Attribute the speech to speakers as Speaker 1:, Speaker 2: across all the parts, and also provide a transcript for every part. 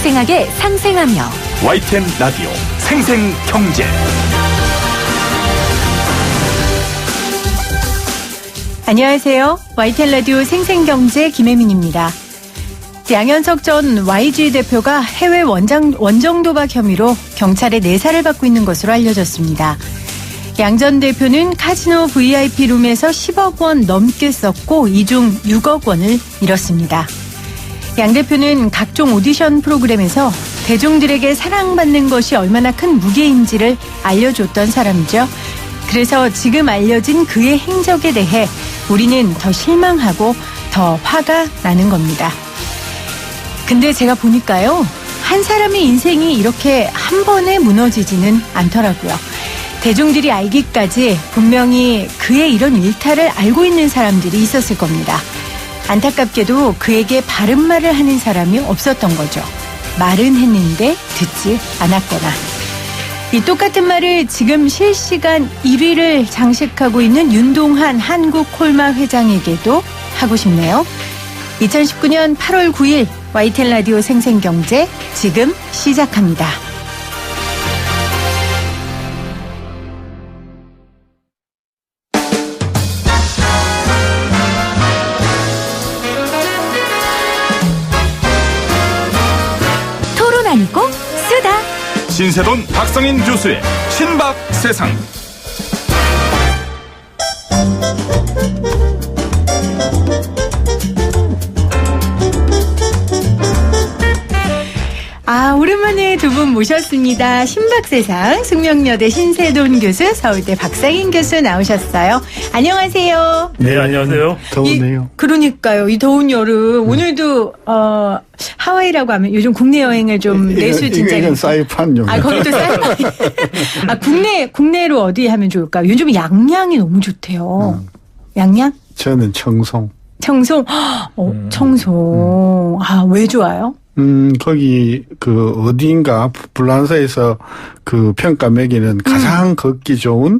Speaker 1: 생생하게 상생하며
Speaker 2: YTN 라디오 생생경제.
Speaker 3: 안녕하세요. YTN 라디오 생생경제 김혜민입니다. 양현석 전 YG 대표가 해외 원정 도박 혐의로 경찰에 내사를 받고 있는 것으로 알려졌습니다. 양 전 대표는 카지노 VIP 룸에서 10억 원 넘게 썼고 이 중 6억 원을 잃었습니다. 양 대표는 각종 오디션 프로그램에서 대중들에게 사랑받는 것이 얼마나 큰 무게인지를 알려줬던 사람이죠. 그래서 지금 알려진 그의 행적에 대해 우리는 더 실망하고 더 화가 나는 겁니다. 근데 제가 보니까요, 한 사람의 인생이 이렇게 한 번에 무너지지는 않더라고요. 대중들이 알기까지 분명히 그의 이런 일탈을 알고 있는 사람들이 있었을 겁니다. 안타깝게도 그에게 바른 말을 하는 사람이 없었던 거죠. 말은 했는데 듣지 않았거나. 이 똑같은 말을 지금 실시간 1위를 장식하고 있는 윤동한 한국콜마 회장에게도 하고 싶네요. 2019년 8월 9일 YTN 라디오 생생경제 지금 시작합니다.
Speaker 1: 토론 아니고 쓰다.
Speaker 2: 신세돈 박성인 교수의 신박세상.
Speaker 3: 오랜만에 두 분 모셨습니다. 신박세상 숙명여대 신세돈 교수, 서울대 박상인 교수 나오셨어요. 안녕하세요.
Speaker 4: 네, 안녕하세요.
Speaker 5: 더우네요.
Speaker 3: 그러니까요. 이 더운 여름 오늘도 하와이라고 하면 요즘 국내 여행을 좀 내수 진짜.
Speaker 5: 이건 사이판용.
Speaker 3: 거기도 사이판. 국내로 어디 하면 좋을까? 요즘 양양이 너무 좋대요. 양양?
Speaker 5: 저는 청송.
Speaker 3: 청송. 청송. 왜 좋아요?
Speaker 5: 거기 어디인가 불란서에서 그 평가 매기는 가장 걷기 좋은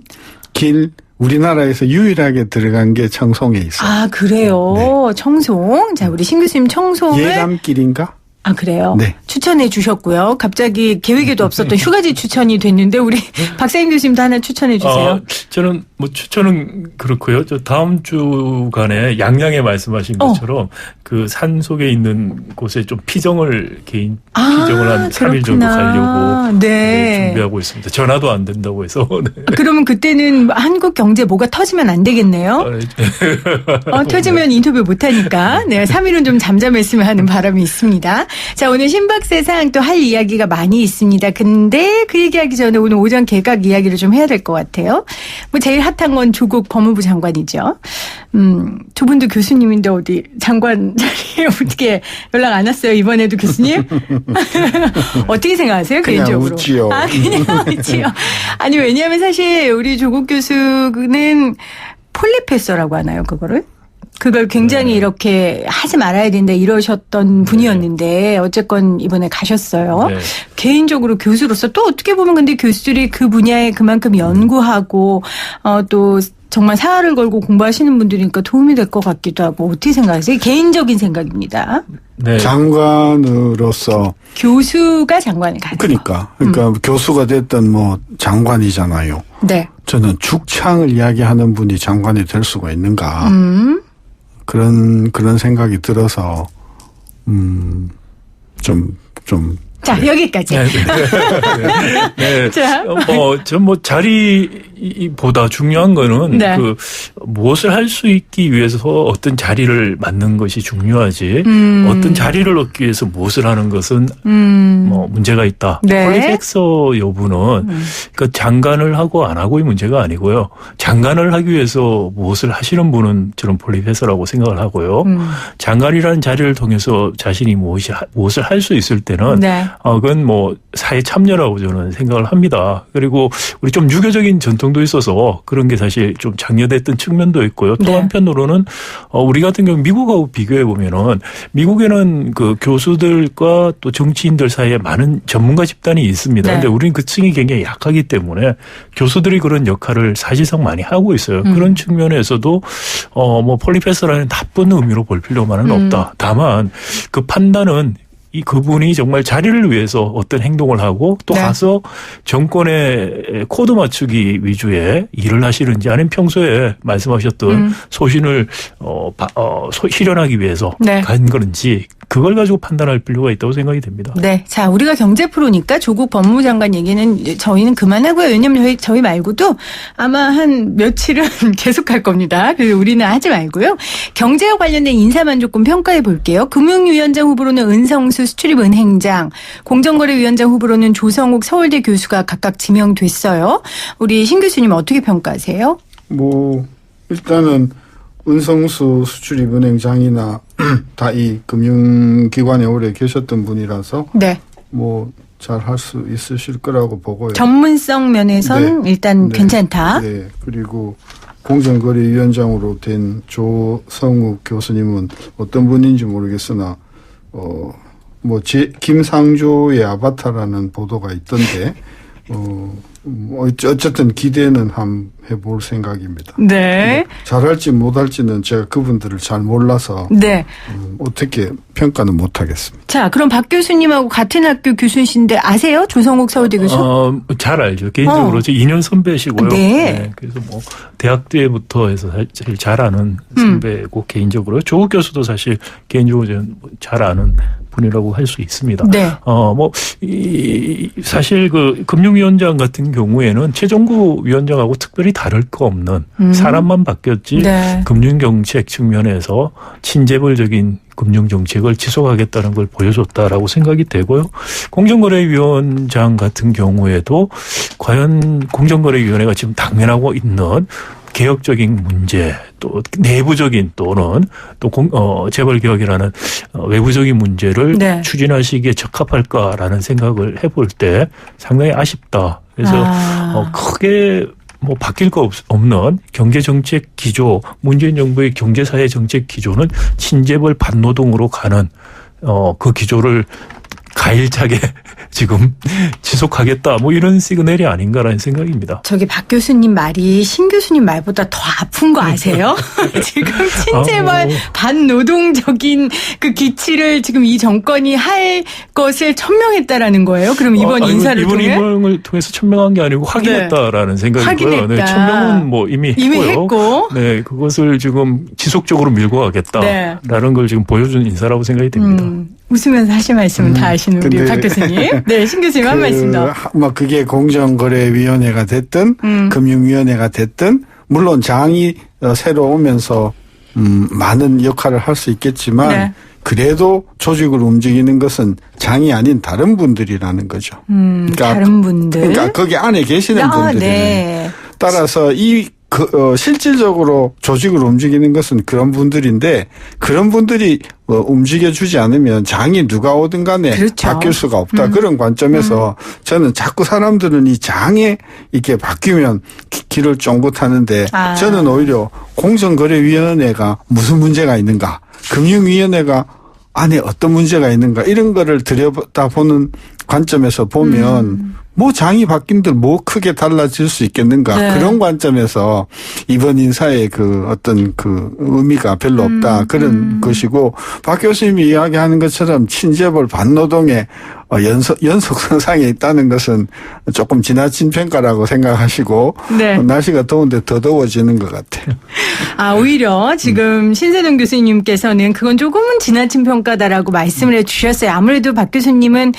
Speaker 5: 길, 우리나라에서 유일하게 들어간 게 청송에 있어요.
Speaker 3: 그래요? 네. 청송. 자, 우리 신 교수님 청송을.
Speaker 5: 예감길인가?
Speaker 3: 그래요?
Speaker 5: 네.
Speaker 3: 추천해 주셨고요. 갑자기 계획에도 없었던 휴가지 추천이 됐는데 우리 박사님 교수님도 하나 추천해 주세요.
Speaker 4: 저는 추천은 그렇고요. 저 다음 주간에 양양에 말씀하신 것처럼 그 산 속에 있는 곳에 좀 피정을 한 3일 정도 가려고 준비하고 있습니다. 전화도 안 된다고 해서. 네.
Speaker 3: 그러면 그때는 한국 경제 뭐가 터지면 안 되겠네요. 터지면 인터뷰 못 하니까. 네, 3일은 좀 잠잠했으면 하는 바람이 있습니다. 자, 오늘 신박세상 또 할 이야기가 많이 있습니다. 근데 그 얘기하기 전에 오늘 오전 개각 이야기를 좀 해야 될 것 같아요. 제일 핫한 건 조국 법무부 장관이죠. 두 분도 교수님인데 어디 장관 자리에 어떻게 연락 안 왔어요? 이번에도 교수님? 어떻게 생각하세요?
Speaker 5: 그냥
Speaker 3: 개인적으로?
Speaker 5: 웃지요.
Speaker 3: 그냥 웃지요. 아니, 왜냐하면 사실 우리 조국 교수는 폴리페서라고 하나요, 그거를? 그걸 굉장히 이렇게 하지 말아야 된다 이러셨던 분이었는데 어쨌건 이번에 가셨어요.
Speaker 4: 네.
Speaker 3: 개인적으로 교수로서 또 어떻게 보면 근데 교수들이 그 분야에 그만큼 연구하고 또 정말 사활을 걸고 공부하시는 분들이니까 도움이 될 것 같기도 하고 어떻게 생각하세요? 개인적인 생각입니다.
Speaker 4: 네.
Speaker 5: 장관으로서.
Speaker 3: 교수가 장관을 가죠.
Speaker 5: 그러니까 교수가 됐든 장관이잖아요.
Speaker 3: 네.
Speaker 5: 저는 죽창을 이야기하는 분이 장관이 될 수가 있는가. 그런 생각이 들어서,
Speaker 3: 자, 여기까지.
Speaker 4: 네.
Speaker 3: 자.
Speaker 4: 자리보다 중요한 거는
Speaker 3: 네.
Speaker 4: 무엇을 할 수 있기 위해서 어떤 자리를 맡는 것이 중요하지, 어떤 자리를 얻기 위해서 무엇을 하는 것은 문제가 있다.
Speaker 3: 네.
Speaker 4: 폴리펙서 여부는 장관을 하고 안 하고의 문제가 아니고요. 장관을 하기 위해서 무엇을 하시는 분은 저는 폴리펙서라고 생각을 하고요. 장관이라는 자리를 통해서 자신이 무엇을 할 수 있을 때는
Speaker 3: 네.
Speaker 4: 그건 사회 참여라고 저는 생각을 합니다. 그리고 우리 좀 유교적인 전통도 있어서 그런 게 사실 좀 장려됐던 측면도 있고요. 또
Speaker 3: 네.
Speaker 4: 한편으로는 우리 같은 경우 미국하고 비교해 보면은 미국에는 그 교수들과 또 정치인들 사이에 많은 전문가 집단이 있습니다. 그런데
Speaker 3: 네.
Speaker 4: 우리는 그 층이 굉장히 약하기 때문에 교수들이 그런 역할을 사실상 많이 하고 있어요. 그런 측면에서도 폴리페서라는 나쁜 의미로 볼 필요만은 없다. 다만 그 판단은 이 그분이 정말 자리를 위해서 어떤 행동을 하고 또
Speaker 3: 네.
Speaker 4: 가서 정권의 코드 맞추기 위주의 일을 하시는지 아니면 평소에 말씀하셨던 소신을 실현하기 위해서
Speaker 3: 네.
Speaker 4: 간 건지 그걸 가지고 판단할 필요가 있다고 생각이 됩니다.
Speaker 3: 네. 자, 우리가 경제 프로니까 조국 법무부 장관 얘기는 저희는 그만하고요. 왜냐면 저희 말고도 아마 한 며칠은 계속 할 겁니다. 그래서 우리는 하지 말고요. 경제와 관련된 인사만조건 평가해 볼게요. 금융위원장 후보로는 은성수 수출입은행장, 공정거래위원장 후보로는 조성욱 서울대 교수가 각각 지명됐어요. 우리 신 교수님 어떻게 평가하세요?
Speaker 5: 뭐 일단은 은성수 수출입은행장이나 다 이 금융기관에 오래 계셨던 분이라서
Speaker 3: 네.
Speaker 5: 뭐 잘 할 수 있으실 거라고 보고요.
Speaker 3: 전문성 면에선 일단 괜찮다.
Speaker 5: 네. 그리고 공정거래위원장으로 된 조성욱 교수님은 어떤 분인지 모르겠으나 김상조의 아바타라는 보도가 있던데 어쨌든 기대는 한번 해볼 생각입니다.
Speaker 3: 네.
Speaker 5: 잘할지 못할지는 제가 그분들을 잘 몰라서
Speaker 3: 네.
Speaker 5: 어떻게 평가는 못하겠습니다.
Speaker 3: 자, 그럼 박 교수님하고 같은 학교 교수이신데 아세요? 조성욱 서울대 교수?
Speaker 4: 잘 알죠. 개인적으로 제 2년 선배시고요.
Speaker 3: 네.
Speaker 4: 그래서 뭐 대학 때부터 해서 제일 잘 아는 선배고 개인적으로 조국 교수도 사실 개인적으로 잘 아는 분이라고 할 수 있습니다.
Speaker 3: 네.
Speaker 4: 사실 그 금융위원장 같은 경우에는 최종구 위원장하고 특별히 다를 거 없는 사람만 바뀌었지
Speaker 3: 네.
Speaker 4: 금융정책 측면에서 친재벌적인 금융정책을 지속하겠다는 걸 보여줬다라고 생각이 되고요. 공정거래위원장 같은 경우에도 과연 공정거래위원회가 지금 당면하고 있는 개혁적인 문제 또 내부적인 또는 또 재벌 개혁이라는 외부적인 문제를
Speaker 3: 네.
Speaker 4: 추진하시기에 적합할까라는 생각을 해볼 때 상당히 아쉽다. 그래서 크게 뭐 바뀔 거 없는 경제정책 기조, 문재인 정부의 경제사회 정책 기조는 친재벌 반노동으로 가는 그 기조를 가일차게 지금 지속하겠다 뭐 이런 시그널이 아닌가라는 생각입니다.
Speaker 3: 저기 박 교수님 말이 신 교수님 말보다 더 아픈 거 아세요? 지금 친재벌 반노동적인 그 기치를 지금 이 정권이 할 것을 천명했다라는 거예요. 그럼 이번 인사를
Speaker 4: 이번
Speaker 3: 통해?
Speaker 4: 임명을 통해서 천명한 게 아니고 확인했다라는 생각이고요.
Speaker 3: 확인했다.
Speaker 4: 네, 천명은 뭐 이미
Speaker 3: 했고.
Speaker 4: 네, 그것을 지금 지속적으로 밀고 가겠다라는 걸 지금 보여준 인사라고 생각이 됩니다.
Speaker 3: 웃으면서 하실 말씀은 다 아시는 우리 박 교수님. 네, 신 교수님 한 말씀 더.
Speaker 5: 그게 공정거래위원회가 됐든 금융위원회가 됐든 물론 장이 새로 오면서 많은 역할을 할 수 있겠지만
Speaker 3: 네.
Speaker 5: 그래도 조직을 움직이는 것은 장이 아닌 다른 분들이라는 거죠.
Speaker 3: 다른 분들.
Speaker 5: 그러니까 거기 안에 계시는 분들이에요.
Speaker 3: 네.
Speaker 5: 따라서 실질적으로 조직을 움직이는 것은 그런 분들인데 그런 분들이 움직여주지 않으면 장이 누가 오든 간에
Speaker 3: 그렇죠.
Speaker 5: 바뀔 수가 없다. 그런 관점에서 저는 자꾸 사람들은 이 장에 이렇게 바뀌면 길을 쫑긋하는데 저는 오히려 공정거래위원회가 무슨 문제가 있는가, 금융위원회가 안에 어떤 문제가 있는가 이런 거를 들여다보는 관점에서 보면 뭐 장이 바뀐들 뭐 크게 달라질 수 있겠는가.
Speaker 3: 네.
Speaker 5: 그런 관점에서 이번 인사의 그 어떤 그 의미가 별로 없다. 그런 것이고 박 교수님이 이야기하는 것처럼 친재벌 반노동의 연속선상에 있다는 것은 조금 지나친 평가라고 생각하시고
Speaker 3: 네.
Speaker 5: 날씨가 더운데 더 더워지는 것 같아요.
Speaker 3: 오히려 지금 신세동 교수님께서는 그건 조금은 지나친 평가다라고 말씀을 해주셨어요. 아무래도 박 교수님은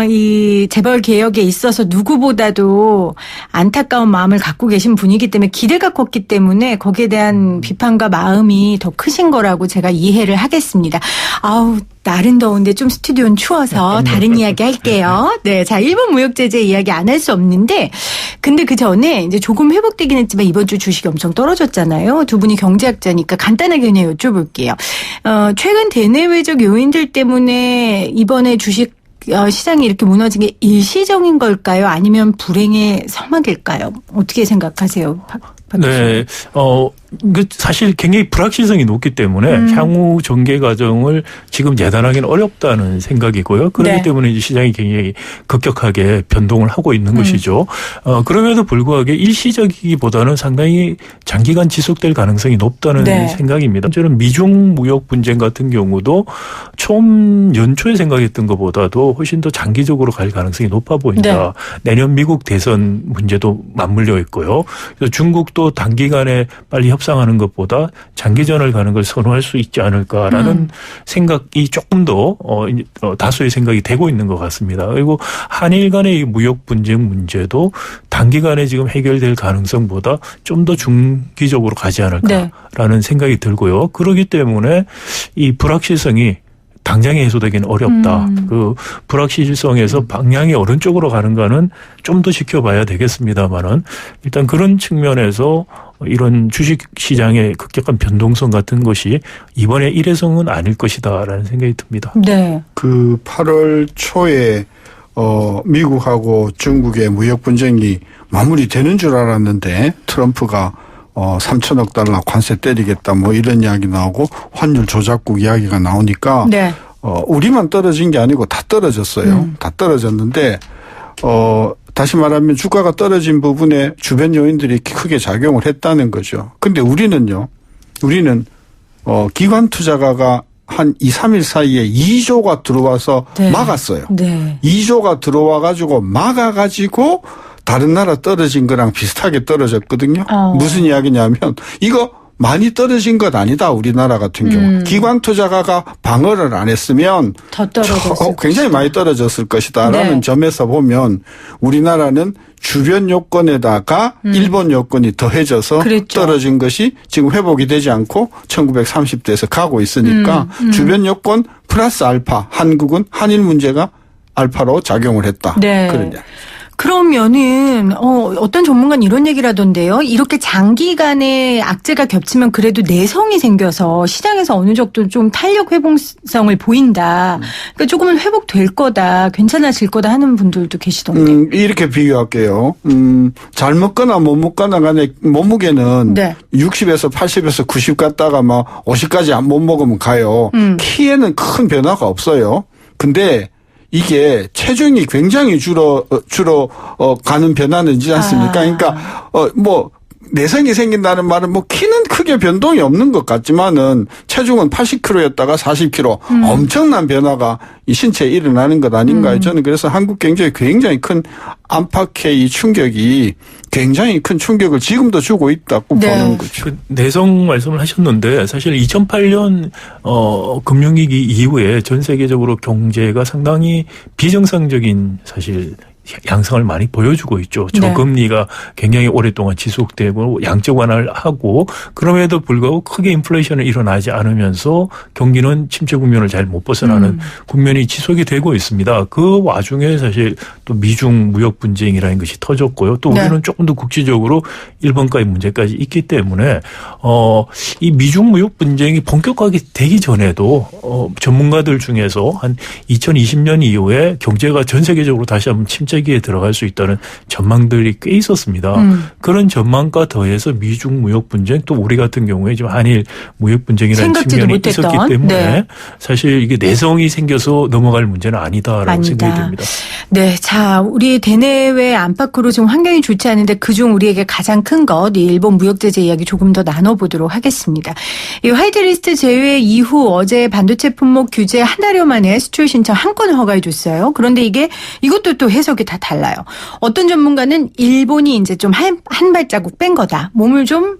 Speaker 3: 이 재벌 개혁에 있어서 누구보다도 안타까운 마음을 갖고 계신 분이기 때문에 기대가 컸기 때문에 거기에 대한 비판과 마음이 더 크신 거라고 제가 이해를 하겠습니다. 날은 더운데 좀 스튜디오는 추워서 다른 이야기 할게요. 네. 자, 일본 무역 제재 이야기 안 할 수 없는데 근데 그 전에 이제 조금 회복되긴 했지만 이번 주 주식이 엄청 떨어졌잖아요. 두 분이 경제학자니까 간단하게 그냥 여쭤볼게요. 최근 대내외적 요인들 때문에 이번에 주식 시장이 이렇게 무너진 게 일시적인 걸까요? 아니면 불행의 서막일까요? 어떻게 생각하세요? 박
Speaker 4: 네. 사실 굉장히 불확실성이 높기 때문에 향후 전개 과정을 지금 예단하기는 어렵다는 생각이고요. 그렇기
Speaker 3: 네.
Speaker 4: 때문에 이제 시장이 굉장히 급격하게 변동을 하고 있는 것이죠. 그럼에도 불구하고 일시적이기보다는 상당히 장기간 지속될 가능성이 높다는
Speaker 3: 네.
Speaker 4: 생각입니다. 저는 미중 무역 분쟁 같은 경우도 처음 연초에 생각했던 것보다도 훨씬 더 장기적으로 갈 가능성이 높아 보인다. 내년 미국 대선 문제도 맞물려 있고요. 그래서 중국도 단기간에 빨리 협상하는 것보다 장기전을 가는 걸 선호할 수 있지 않을까라는 생각이 조금 더 다수의 생각이 되고 있는 것 같습니다. 그리고 한일 간의 이 무역 분쟁 문제도 단기간에 지금 해결될 가능성보다 좀 더 중기적으로 가지 않을까라는 생각이 들고요. 그렇기 때문에 이 불확실성이 당장에 해소되기는 어렵다. 그 불확실성에서 방향이 어느 쪽으로 가는가는 좀 더 지켜봐야 되겠습니다만은 일단 그런 측면에서 이런 주식시장의 급격한 변동성 같은 것이 이번에 일회성은 아닐 것이다라는 생각이 듭니다.
Speaker 3: 네.
Speaker 5: 그 8월 초에 미국하고 중국의 무역 분쟁이 마무리되는 줄 알았는데 트럼프가 3천억 달러 관세 때리겠다 뭐 이런 이야기 나오고 환율 조작국 이야기가 나오니까
Speaker 3: 네.
Speaker 5: 우리만 떨어진 게 아니고 다 떨어졌어요. 다 떨어졌는데 다시 말하면 주가가 떨어진 부분에 주변 요인들이 크게 작용을 했다는 거죠. 근데 우리는 기관 투자가가 한 2, 3일 사이에 2조가 들어와서
Speaker 3: 네.
Speaker 5: 막았어요.
Speaker 3: 네.
Speaker 5: 2조가 들어와 가지고 막아가지고 다른 나라 떨어진 거랑 비슷하게 떨어졌거든요. 무슨 이야기냐면 이거 많이 떨어진 것 아니다. 우리나라 같은 경우. 기관 투자가가 방어를 안 했으면
Speaker 3: 더 떨어졌을
Speaker 5: 굉장히 많이 떨어졌을 것이다라는
Speaker 3: 네.
Speaker 5: 점에서 보면 우리나라는 주변 요건에다가 일본 요건이 더해져서
Speaker 3: 그랬죠.
Speaker 5: 떨어진 것이 지금 회복이 되지 않고 1930대에서 가고 있으니까 주변 요건 플러스 알파 한국은 한일 문제가 알파로 작용을 했다.
Speaker 3: 네.
Speaker 5: 그런 이야기.
Speaker 3: 그러면은 어떤 전문가는 이런 얘기를 하던데요. 이렇게 장기간의 악재가 겹치면 그래도 내성이 생겨서 시장에서 어느 정도 좀 탄력 회복성을 보인다. 그러니까 조금은 회복될 거다. 괜찮아질 거다 하는 분들도 계시던데.
Speaker 5: 이렇게 비교할게요. 잘 먹거나 못 먹거나 간에 몸무게는
Speaker 3: 네.
Speaker 5: 60에서 80에서 90 갔다가 막 50까지 못 먹으면 가요. 키에는 큰 변화가 없어요. 근데 이게 체중이 굉장히 줄어 가는 변화는 있지 않습니까? 그러니까 내성이 생긴다는 말은 키는 크게 변동이 없는 것 같지만은 체중은 80kg였다가 40kg 엄청난 변화가 이 신체에 일어나는 것 아닌가요? 저는 그래서 한국 경제에 굉장히 큰 안팎의 이 충격이 굉장히 큰 충격을 지금도 주고 있다고
Speaker 3: 네.
Speaker 5: 보는 거죠.
Speaker 4: 그 내성 말씀을 하셨는데 사실 2008년 금융위기 이후에 전 세계적으로 경제가 상당히 비정상적인 사실 양상을 많이 보여주고 있죠. 저금리가 굉장히 오랫동안 지속되고 양적 완화를 하고 그럼에도 불구하고 크게 인플레이션이 일어나지 않으면서 경기는 침체 국면을 잘 못 벗어나는 국면이 지속이 되고 있습니다. 그 와중에 사실 또 미중 무역 분쟁이라는 것이 터졌고요. 또 우리는
Speaker 3: 네. 조금
Speaker 4: 더 국지적으로 일본과의 문제까지 있기 때문에 이 미중 무역 분쟁이 본격화가 되기 전에도 전문가들 중에서 한 2020년 이후에 경제가 전 세계적으로 다시 한번 침체기에 들어갈 수 있다는 전망들이 꽤 있었습니다. 그런 전망과 더해서 미중 무역 분쟁 또 우리 같은 경우에 지금 한일 무역 분쟁이라는 측면이
Speaker 3: 못했던.
Speaker 4: 있었기 때문에
Speaker 3: 네.
Speaker 4: 사실 이게 내성이 생겨서 넘어갈 문제는 아니다라고 생각이 듭니다.
Speaker 3: 네, 자, 우리 대내외 안팎으로 지금 환경이 좋지 않은데 그중 우리에게 가장 큰 것, 이 일본 무역 제재 이야기 조금 더 나눠보도록 하겠습니다. 이 화이트리스트 제외 이후 어제 반도체 품목 규제 한 달여 만에 수출 신청 한 건을 허가해줬어요. 그런데 이것도 또 해석이 다 달라요. 어떤 전문가는 일본이 이제 좀 한 발자국 뺀 거다. 몸을 좀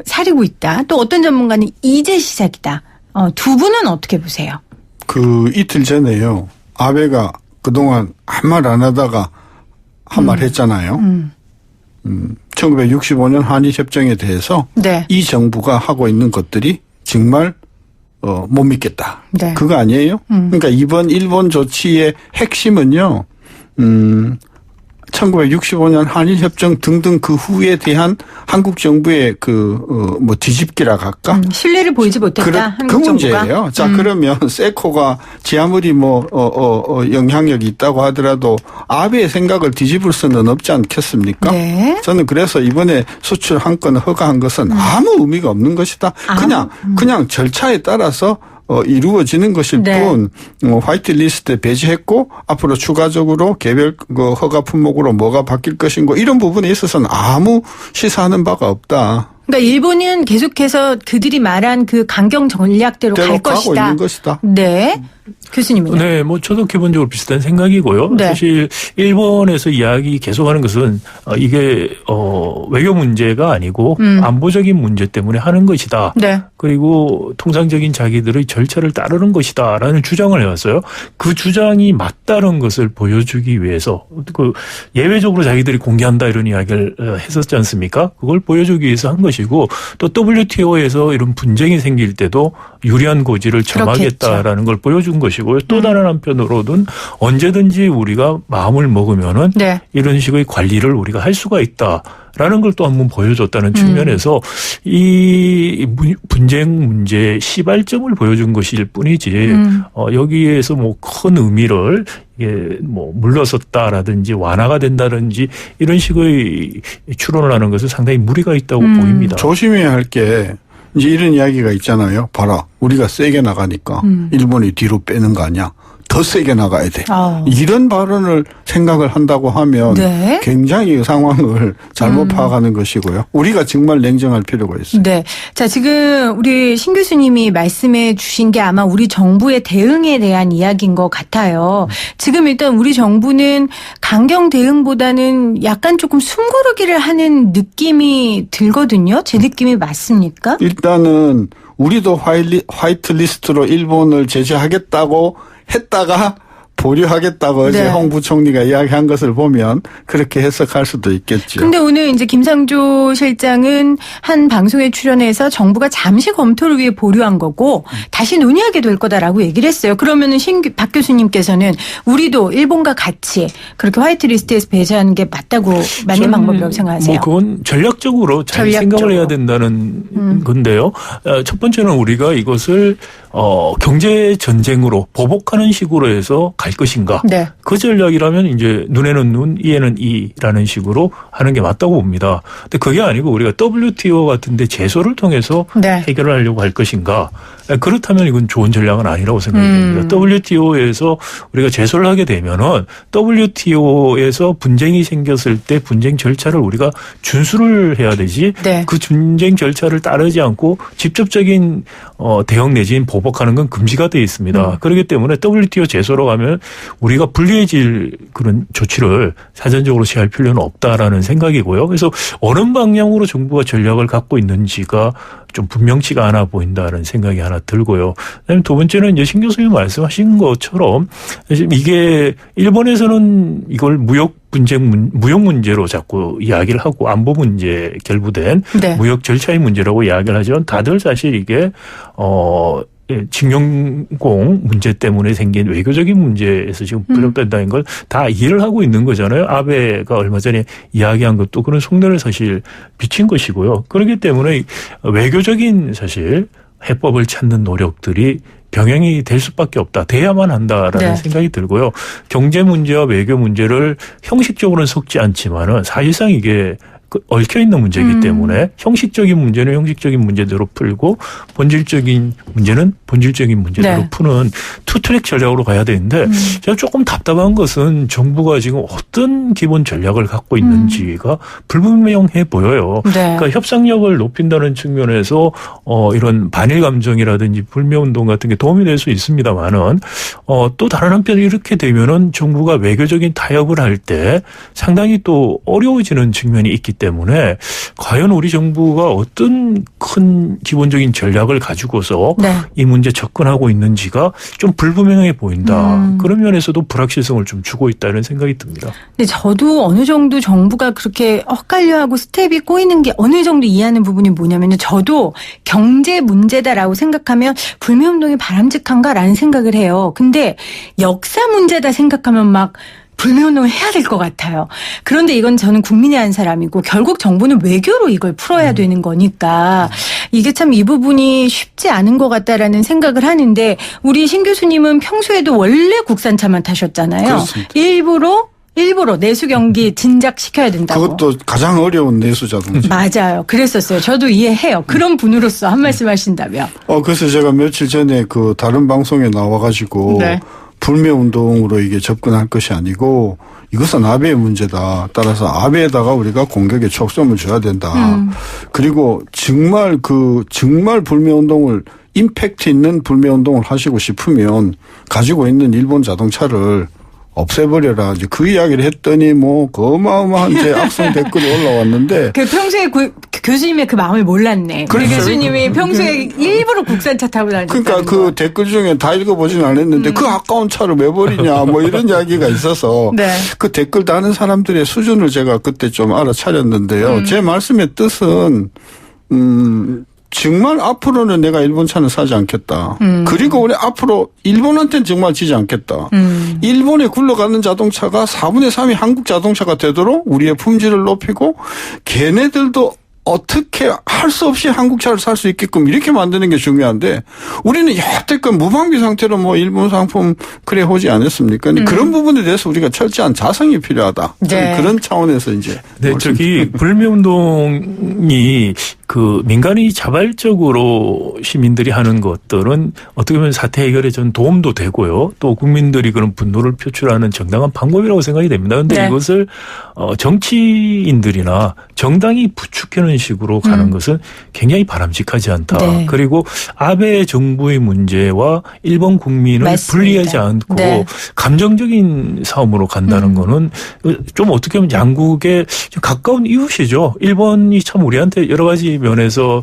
Speaker 3: 사리고 있다. 또 어떤 전문가는 이제 시작이다. 두 분은 어떻게 보세요?
Speaker 5: 그 이틀 전에요. 아베가 그동안 한 말 안 하다가 한 말 했잖아요. 1965년 한일협정에 대해서
Speaker 3: 네.
Speaker 5: 이 정부가 하고 있는 것들이 정말 못 믿겠다.
Speaker 3: 네.
Speaker 5: 그거 아니에요? 그러니까 이번 일본 조치의 핵심은요. 1965년 한일협정 등등 그 후에 대한 한국 정부의 뒤집기라 할까?
Speaker 3: 신뢰를 보이지 못했다.
Speaker 5: 그 문제예요. 자, 그러면 세코가 지 아무리 영향력이 있다고 하더라도 아베의 생각을 뒤집을 수는 없지 않겠습니까?
Speaker 3: 네.
Speaker 5: 저는 그래서 이번에 수출 한 건을 허가한 것은 아무 의미가 없는 것이다. 그냥 절차에 따라서 이루어지는 것일 뿐 화이트리스트에 배제했고 앞으로 추가적으로 개별 허가 품목으로 뭐가 바뀔 것인고 이런 부분에 있어서는 아무 시사하는 바가 없다.
Speaker 3: 그러니까 일본은 계속해서 그들이 말한 그 강경 전략대로 갈 것이다.
Speaker 5: 가고 있는 것이다.
Speaker 3: 네. 교수님은요?
Speaker 4: 네, 저도 기본적으로 비슷한 생각이고요.
Speaker 3: 네.
Speaker 4: 사실 일본에서 이야기 계속하는 것은 이게 외교 문제가 아니고 안보적인 문제 때문에 하는 것이다.
Speaker 3: 네.
Speaker 4: 그리고 통상적인 자기들의 절차를 따르는 것이다라는 주장을 해왔어요. 그 주장이 맞다는 것을 보여주기 위해서 예외적으로 자기들이 공개한다 이런 이야기를 했었지 않습니까? 그걸 보여주기 위해서 한 것이고 또 WTO에서 이런 분쟁이 생길 때도 유리한 고지를 정하겠다라는 걸 보여준 것이고요. 또 다른 한편으로는 언제든지 우리가 마음을 먹으면은
Speaker 3: 네.
Speaker 4: 이런 식의 관리를 우리가 할 수가 있다라는 걸 또 한번 보여줬다는 측면에서 이 분쟁 문제의 시발점을 보여준 것일 뿐이지 여기에서 큰 의미를 물러섰다라든지 완화가 된다든지 이런 식의 추론을 하는 것은 상당히 무리가 있다고 보입니다.
Speaker 5: 조심해야 할 게 이제 이런 이야기가 있잖아요. 봐라. 우리가 세게 나가니까 일본이 뒤로 빼는 거 아니야. 더 세게 나가야 돼. 이런 발언을 생각을 한다고 하면
Speaker 3: 네.
Speaker 5: 굉장히 상황을 잘못 파악하는 것이고요. 우리가 정말 냉정할 필요가 있어요.
Speaker 3: 네. 자, 지금 우리 신 교수님이 말씀해 주신 게 아마 우리 정부의 대응에 대한 이야기인 것 같아요. 지금 일단 우리 정부는 강경 대응보다는 약간 조금 숨고르기를 하는 느낌이 들거든요. 제 느낌이 맞습니까?
Speaker 5: 일단은 우리도 화이트 리스트로 일본을 제재하겠다고 했다가 보류하겠다고 어제 홍 부총리가 이야기한 것을 보면 그렇게 해석할 수도 있겠죠.
Speaker 3: 근데 오늘 이제 김상조 실장은 한 방송에 출연해서 정부가 잠시 검토를 위해 보류한 거고 다시 논의하게 될 거다라고 얘기를 했어요. 그러면은 박 교수님께서는 우리도 일본과 같이 그렇게 화이트리스트에서 배제하는 게 맞는 방법이라고 생각하세요?
Speaker 4: 그건 전략적으로 잘 생각을 해야 된다는 건데요. 첫 번째는 우리가 이것을 경제 전쟁으로 보복하는 식으로 해서 갈 것인가.
Speaker 3: 네.
Speaker 4: 그 전략이라면 이제 눈에는 눈, 이에는 이라는 식으로 하는 게 맞다고 봅니다. 근데 그게 아니고 우리가 WTO 같은 데 제소를 통해서 해결을 하려고 할 것인가. 그렇다면 이건 좋은 전략은 아니라고 생각합니다. WTO에서 우리가 제소를 하게 되면은 WTO에서 분쟁이 생겼을 때 분쟁 절차를 우리가 준수를 해야 되지.
Speaker 3: 네.
Speaker 4: 그 분쟁 절차를 따르지 않고 직접적인 대응 내지는 보복하는 건 금지가 되어 있습니다. 그렇기 때문에 WTO 제소로 가면 우리가 불리해질 그런 조치를 사전적으로 취할 필요는 없다라는 생각이고요. 그래서 어느 방향으로 정부가 전략을 갖고 있는지가 좀 분명치가 않아 보인다는 생각이 하나 들고요. 그다음에 두 번째는 이제 신 교수님 말씀하신 것처럼 이게 일본에서는 이걸 무역 문제로 자꾸 이야기를 하고 안보 문제 결부된 무역 절차의 문제라고 이야기를 하지만 다들 사실 이게 징용공 문제 때문에 생긴 외교적인 문제에서 지금 부족된다는 걸 다 이해를 하고 있는 거잖아요. 아베가 얼마 전에 이야기한 것도 그런 속내를 사실 비친 것이고요. 그렇기 때문에 외교적인 사실 해법을 찾는 노력들이 병행이 될 수밖에 없다. 돼야만 한다라는 생각이 들고요. 경제 문제와 외교 문제를 형식적으로는 섞지 않지만은 사실상 이게 얽혀있는 문제이기 때문에 형식적인 문제는 형식적인 문제대로 풀고 본질적인 문제는 본질적인 문제대로 푸는 투트랙 전략으로 가야 되는데 제가 조금 답답한 것은 정부가 지금 어떤 기본 전략을 갖고 있는지가 불분명해 보여요. 그러니까 협상력을 높인다는 측면에서 이런 반일 감정이라든지 불매운동 같은 게 도움이 될 수 있습니다만은 또 다른 한편 이렇게 되면은 정부가 외교적인 타협을 할 때 상당히 또 어려워지는 측면이 있기 때문에 과연 우리 정부가 어떤 큰 기본적인 전략을 가지고서 이 문제 접근하고 있는지가 좀 불분명해 보인다. 그런 면에서도 불확실성을 좀 주고 있다는 생각이 듭니다.
Speaker 3: 근데 저도 어느 정도 정부가 그렇게 엇갈려하고 스텝이 꼬이는 게 어느 정도 이해하는 부분이 뭐냐면요. 저도 경제 문제다라고 생각하면 불매운동이 바람직한가라는 생각을 해요. 근데 역사 문제다 생각하면 막 불매운동을 해야 될 것 같아요. 그런데 이건 저는 국민이 한 사람이고 결국 정부는 외교로 이걸 풀어야 되는 거니까 이게 참 이 부분이 쉽지 않은 것 같다라는 생각을 하는데 우리 신 교수님은 평소에도 원래 국산차만 타셨잖아요.
Speaker 5: 그렇습니다.
Speaker 3: 일부러 내수 경기 진작시켜야 된다고.
Speaker 5: 그것도 가장 어려운 내수 자동차.
Speaker 3: 맞아요. 그랬었어요. 저도 이해해요. 그런 분으로서 한 말씀 하신다면.
Speaker 5: 그래서 제가 며칠 전에 그 다른 방송에 나와가지고
Speaker 3: 네.
Speaker 5: 불매운동으로 이게 접근할 것이 아니고 이것은 아베의 문제다. 따라서 아베에다가 우리가 공격에 촉점을 줘야 된다. 그리고 정말 불매운동을 임팩트 있는 불매운동을 하시고 싶으면 가지고 있는 일본 자동차를 없애버려라. 이제 그 이야기를 했더니 그 어마어마한 제 악성 댓글이 올라왔는데.
Speaker 3: 평소에 교수님의 그 마음을 몰랐네. 우리 교수님이 평소에 일부러 국산차 타고 다니셨다는
Speaker 5: 그러니까 그 댓글 중에 다 읽어보진 않았는데 그 아까운 차를 왜 버리냐 이런 이야기가 있어서
Speaker 3: 네.
Speaker 5: 그 댓글 다는 사람들의 수준을 제가 그때 좀 알아차렸는데요. 제 말씀의 뜻은 정말 앞으로는 내가 일본 차는 사지 않겠다. 그리고 우리 앞으로 일본한테는 정말 지지 않겠다. 일본에 굴러가는 자동차가 4분의 3이 한국 자동차가 되도록 우리의 품질을 높이고 걔네들도 어떻게 할 수 없이 한국차를 살 수 있게끔 이렇게 만드는 게 중요한데 우리는 여태껏 무방비 상태로 일본 상품 그래 오지 않았습니까? 근데 그런 부분에 대해서 우리가 철저한 자성이 필요하다.
Speaker 3: 네.
Speaker 5: 그런 차원에서 이제.
Speaker 4: 네, 불매운동이 그 민간이 자발적으로 시민들이 하는 것들은 어떻게 보면 사태 해결에 전 도움도 되고요. 또 국민들이 그런 분노를 표출하는 정당한 방법이라고 생각이 됩니다. 그런데
Speaker 3: 네.
Speaker 4: 이것을 정치인들이나 정당이 부추기는 식으로 가는 것은 굉장히 바람직하지 않다.
Speaker 3: 네.
Speaker 4: 그리고 아베 정부의 문제와 일본 국민을
Speaker 3: 맞습니다.
Speaker 4: 분리하지 않고
Speaker 3: 네.
Speaker 4: 감정적인 싸움으로 간다는 거는 좀 어떻게 보면 양국의 가까운 이웃이죠. 일본이 참 우리한테 여러 가지 면에서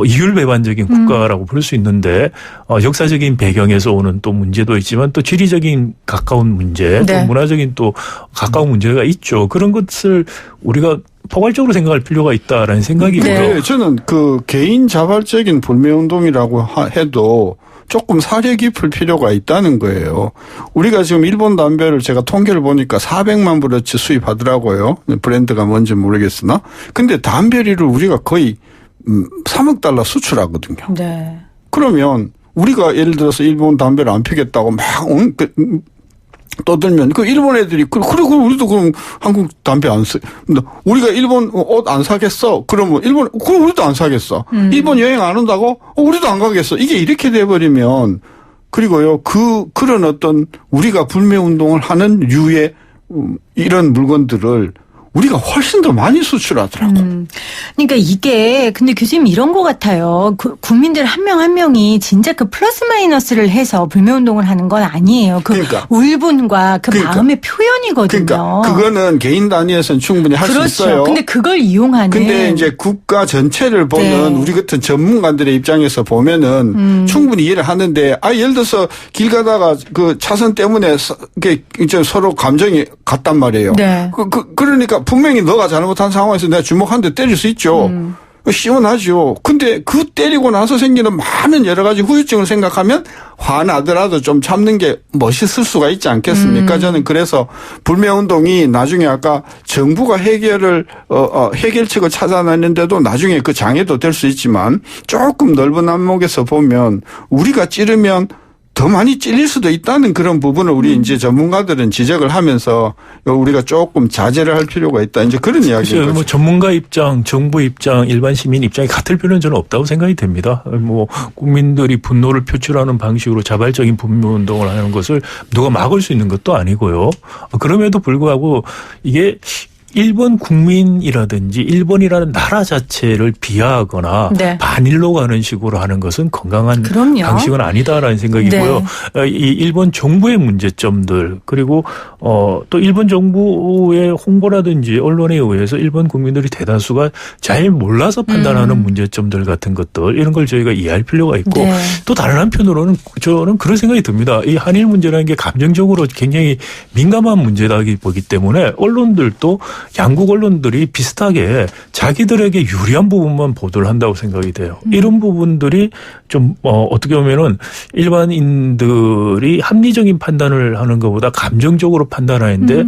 Speaker 4: 이율배반적인 국가라고 볼 수 있는데 역사적인 배경에서 오는 또 문제도 있지만 또 지리적인 가까운 문제,
Speaker 3: 네.
Speaker 4: 또 문화적인 또 가까운 문제가 있죠. 그런 것을 우리가 포괄적으로 생각할 필요가 있다라는 생각이고요.
Speaker 5: 네. 저는 그 개인 자발적인 불매운동이라고 해도 조금 사려 깊을 필요가 있다는 거예요. 우리가 지금 일본 담배를 제가 통계를 보니까 400만 불어치 수입하더라고요. 브랜드가 뭔지 모르겠으나. 근데 담배류를 우리가 거의 3억 달러 수출하거든요.
Speaker 3: 네.
Speaker 5: 그러면 우리가 예를 들어서 일본 담배를 안 피겠다고 막 떠들면 그 일본 애들이 그리고 우리도 그럼 한국 담배 안 써. 우리가 일본 옷 안 사겠어. 그러면 그럼 우리도 안 사겠어. 일본 여행 안 온다고? 우리도 안 가겠어. 이게 이렇게 돼 버리면 그리고요. 그런 어떤 우리가 불매 운동을 하는 류의 이런 물건들을 우리가 훨씬 더 많이 수출하더라고.
Speaker 3: 그러니까 이게 근데 교수님 이런 것 같아요. 국민들 한 명 한 명이 진짜 그 플러스 마이너스를 해서 불매운동을 하는 건 아니에요.
Speaker 5: 그러니까.
Speaker 3: 울분과 마음의 표현이거든요.
Speaker 5: 그러니까 그거는 개인 단위에서는 충분히 할 수
Speaker 3: 그렇죠.
Speaker 5: 있어요.
Speaker 3: 근데 그걸 이용하는.
Speaker 5: 근데 이제 국가 전체를 보는
Speaker 3: 네.
Speaker 5: 우리 같은 전문가들의 입장에서 보면은 충분히 이해를 하는데 예를 들어서 길 가다가 그 차선 때문에 이제 서로 감정이 같단 말이에요.
Speaker 3: 네.
Speaker 5: 그러니까 분명히 너가 잘못한 상황에서 내가 주먹 한 대 때릴 수 있죠. 시원하죠. 근데 그 때리고 나서 생기는 많은 여러 가지 후유증을 생각하면 화나더라도 좀 참는 게 멋있을 수가 있지 않겠습니까? 저는 그래서 불매운동이 나중에 아까 정부가 해결책을 찾아냈는데도 나중에 그 장애도 될 수 있지만 조금 넓은 안목에서 보면 우리가 찌르면 더 많이 찔릴 수도 있다는 그런 부분을 우리 이제 전문가들은 지적을 하면서 우리가 조금 자제를 할 필요가 있다. 이제 그런 이야기인 거죠.
Speaker 4: 전문가 입장, 정부 입장, 일반 시민 입장이 같을 필요는 저는 없다고 생각이 됩니다. 국민들이 분노를 표출하는 방식으로 자발적인 불매운동을 하는 것을 누가 막을 수 있는 것도 아니고요. 그럼에도 불구하고 이게 일본 국민이라든지 일본이라는 나라 자체를 비하하거나
Speaker 3: 네.
Speaker 4: 반일로 가는 식으로 하는 것은 건강한
Speaker 3: 그럼요.
Speaker 4: 방식은 아니다라는 생각이고요. 이 일본 정부의 문제점들 그리고 또 일본 정부의 홍보라든지 언론에 의해서 일본 국민들이 대다수가 잘 몰라서 판단하는 문제점들 같은 것들 이런 걸 저희가 이해할 필요가 있고
Speaker 3: 네.
Speaker 4: 또 다른 한편으로는 저는 그런 생각이 듭니다. 이 한일 문제라는 게 감정적으로 굉장히 민감한 문제다 보기 때문에 언론들도 양국 언론들이 비슷하게 자기들에게 유리한 부분만 보도를 한다고 생각이 돼요. 이런 부분들이 좀 어떻게 보면은 일반인들이 합리적인 판단을 하는 것보다 감정적으로 판단하는데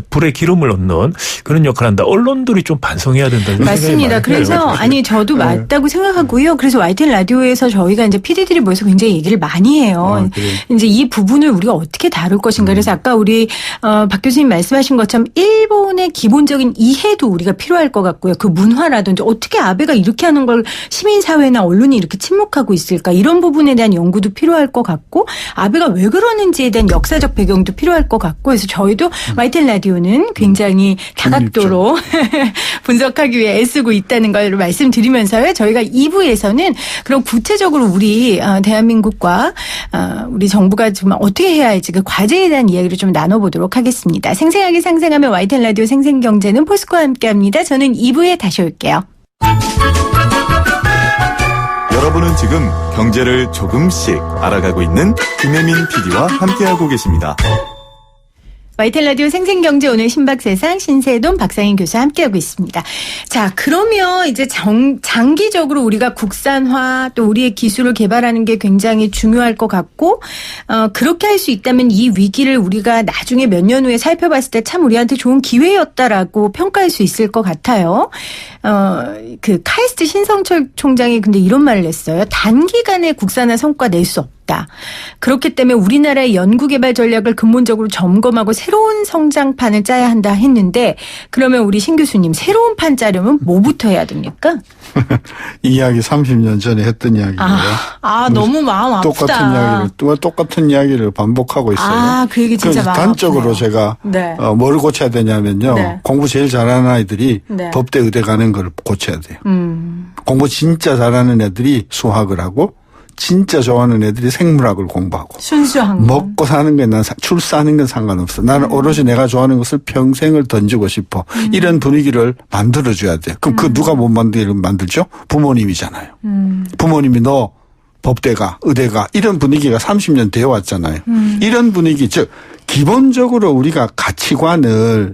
Speaker 4: 불에 기름을 넣는 그런 역할을 한다. 언론들이 좀 반성해야 된다.
Speaker 3: 맞습니다. 그래서 아니 저도 맞다고 생각하고요. 그래서 YTN 라디오에서 저희가 이제 PD들이 모여서 굉장히 얘기를 많이 해요. 이제 이 부분을 우리가 어떻게 다룰 것인가. 그래서 아까 우리 박 교수님 말씀하신 것처럼 일본의 기본적인 이해도 우리가 필요할 것 같고요. 그 문화라든지 어떻게 아베가 이렇게 하는 걸 시민사회나 언론이 이렇게 침묵하고 있을까. 이런 부분에 대한 연구도 필요할 것 같고 아베가 왜 그러는지에 대한 역사적 배경도 필요할 것 같고 그래서 저희도 YTN 라디오는 굉장히 다각도로 분석하기 위해 애쓰고 있다는 걸 말씀드리면서요. 저희가 2부에서는 그런 구체적으로 우리 대한민국과 우리 정부가 정말 어떻게 해야 할지 그 과제에 대한 이야기를 좀 나눠보도록 하겠습니다. 생생하게 상생하면 YTN 라디오 생생경제는 포스코와 함께합니다. 저는 2부에 다시 올게요.
Speaker 6: 여러분은 지금 경제를 조금씩 알아가고 있는 김혜민 PD와 함께하고 계십니다.
Speaker 3: YTN 라디오 생생경제 오늘 신박세상 신세돈 박상인 교수와 함께하고 있습니다. 자, 그러면 이제 장기적으로 우리가 국산화 또 우리의 기술을 개발하는 게 굉장히 중요할 것 같고 그렇게 할 수 있다면 이 위기를 우리가 나중에 몇 년 후에 살펴봤을 때 참 우리한테 좋은 기회였다라고 평가할 수 있을 것 같아요. 그 카이스트 신성철 총장이 근데 이런 말을 했어요. 단기간에 국산화 성과 낼 수 없다. 그렇기 때문에 우리나라의 연구개발 전략을 근본적으로 점검하고 새로운 성장판을 짜야 한다 했는데 그러면 우리 신 교수님 새로운 판 짜려면 뭐부터 해야 됩니까?
Speaker 5: 이 이야기 30년 전에 했던 이야기고요.
Speaker 3: 너무 마음 아프다.
Speaker 5: 똑같은 이야기를 반복하고 있어요.
Speaker 3: 그 얘기 진짜 마음
Speaker 5: 단적으로
Speaker 3: 아프네요.
Speaker 5: 제가
Speaker 3: 네.
Speaker 5: 뭘 고쳐야 되냐면요.
Speaker 3: 네.
Speaker 5: 공부 제일 잘하는 아이들이
Speaker 3: 네.
Speaker 5: 법대 의대 가는 걸 고쳐야 돼요. 공부 진짜 잘하는 애들이 수학을 하고 진짜 좋아하는 애들이 생물학을 공부하고
Speaker 3: 순수한 거.
Speaker 5: 먹고 사는 게 난 출사하는 건 상관없어. 나는 오롯이 내가 좋아하는 것을 평생을 던지고 싶어. 이런 분위기를 만들어줘야 돼. 그럼 그 누가 못 만들죠? 부모님이잖아요. 부모님이 너 법대가 의대가 이런 분위기가 30년 되어 왔잖아요. 이런 분위기 즉 기본적으로 우리가 가치관을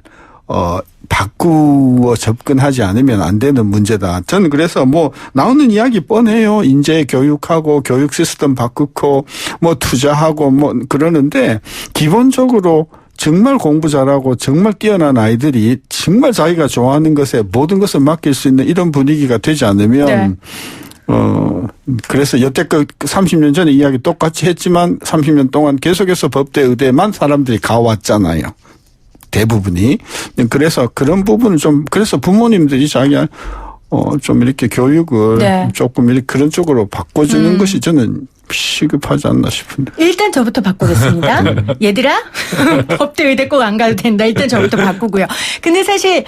Speaker 5: 바꾸어 접근하지 않으면 안 되는 문제다. 저는 그래서 나오는 이야기 뻔해요. 인재 교육하고 교육 시스템 바꾸고 투자하고 그러는데 기본적으로 정말 공부 잘하고 정말 뛰어난 아이들이 정말 자기가 좋아하는 것에 모든 것을 맡길 수 있는 이런 분위기가 되지 않으면 네. 그래서 여태껏 30년 전에 이야기 똑같이 했지만 30년 동안 계속해서 법대 의대만 사람들이 가왔잖아요. 대부분이. 그래서 그런 부분을 그래서 부모님들이 좀 이렇게 교육을
Speaker 3: 네.
Speaker 5: 조금 이렇게 그런 쪽으로 바꿔주는 것이 저는 시급하지 않나 싶은데.
Speaker 3: 일단 저부터 바꾸겠습니다. 얘들아, 법대 의대 꼭 안 가도 된다. 일단 저부터 바꾸고요. 근데 사실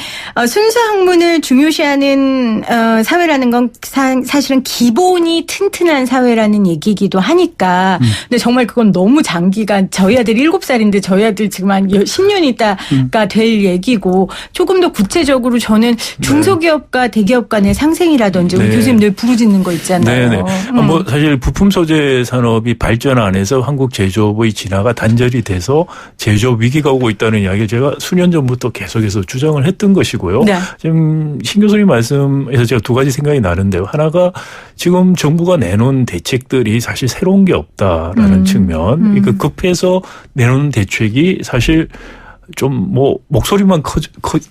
Speaker 3: 순수 학문을 중요시하는 사회라는 건 사실은 기본이 튼튼한 사회라는 얘기이기도 하니까. 근데 정말 그건 너무 장기간 저희 아들 7살인데 저희 아들 지금 한 10년 있다가 될 얘기고 조금 더 구체적으로 저는 중소기업과 대기업 간의 상생이라든지 우리 교수님 늘 부르짖는 거 있잖아요.
Speaker 4: 네네. 사실 부품 소재 산업이 발전 안 해서 한국 제조업의 진화가 단절이 돼서 제조업 위기가 오고 있다는 이야기를 제가 수년 전부터 계속해서 주장을 했던 것이고요. 네. 지금 신 교수님 말씀에서 제가 두 가지 생각이 나는데요. 하나가 지금 정부가 내놓은 대책들이 사실 새로운 게 없다라는 측면. 그러니까 급해서 내놓은 대책이 사실 좀 목소리만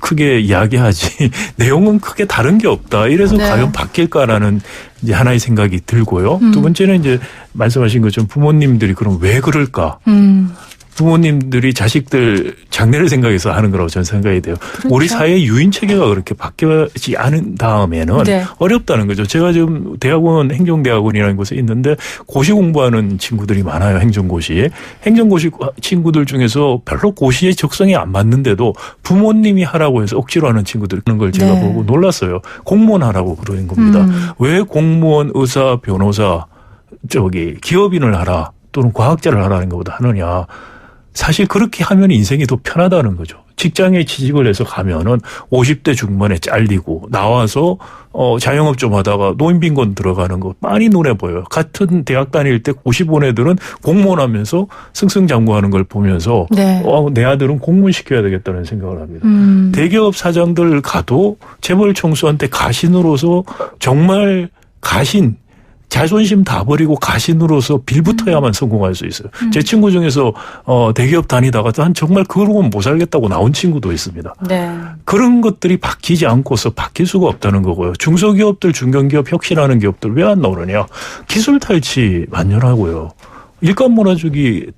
Speaker 4: 크게 이야기하지 내용은 크게 다른 게 없다. 이래서 네. 과연 바뀔까라는 이제 하나의 생각이 들고요. 두 번째는 이제 말씀하신 것처럼 부모님들이 그럼 왜 그럴까? 부모님들이 자식들 장래를 생각해서 하는 거라고 저는 생각이 돼요. 그렇죠. 우리 사회의 유인 체계가 그렇게 바뀌지 않은 다음에는 네. 어렵다는 거죠. 제가 지금 대학원 행정대학원이라는 곳에 있는데 고시 공부하는 친구들이 많아요. 행정고시에. 행정고시 친구들 중에서 별로 고시에 적성이 안 맞는데도 부모님이 하라고 해서 억지로 하는 친구들 그런 걸 제가 네. 보고 놀랐어요. 공무원 하라고 그러는 겁니다. 왜 공무원, 의사, 변호사, 기업인을 하라 또는 과학자를 하라는 것보다 하느냐. 사실 그렇게 하면 인생이 더 편하다는 거죠. 직장에 취직을 해서 가면은 50대 중반에 잘리고 나와서 자영업 좀 하다가 노인빈권 들어가는 거 많이 눈에 보여요. 같은 대학 다닐 때 50원 애들은 공무원 하면서 승승장구하는 걸 보면서
Speaker 3: 네.
Speaker 4: 내 아들은 공무원 시켜야 되겠다는 생각을 합니다. 대기업 사장들 가도 재벌 총수한테 가신으로서 정말 자존심 다 버리고 가신으로서 빌붙어야만 성공할 수 있어요. 제 친구 중에서 대기업 다니다가 정말 그러고는 못 살겠다고 나온 친구도 있습니다.
Speaker 3: 네. 그런
Speaker 4: 것들이 바뀌지 않고서 바뀔 수가 없다는 거고요. 중소기업들, 중견기업, 혁신하는 기업들 왜 안 나오느냐. 기술 탈취 만연하고요. 일감 몰아주기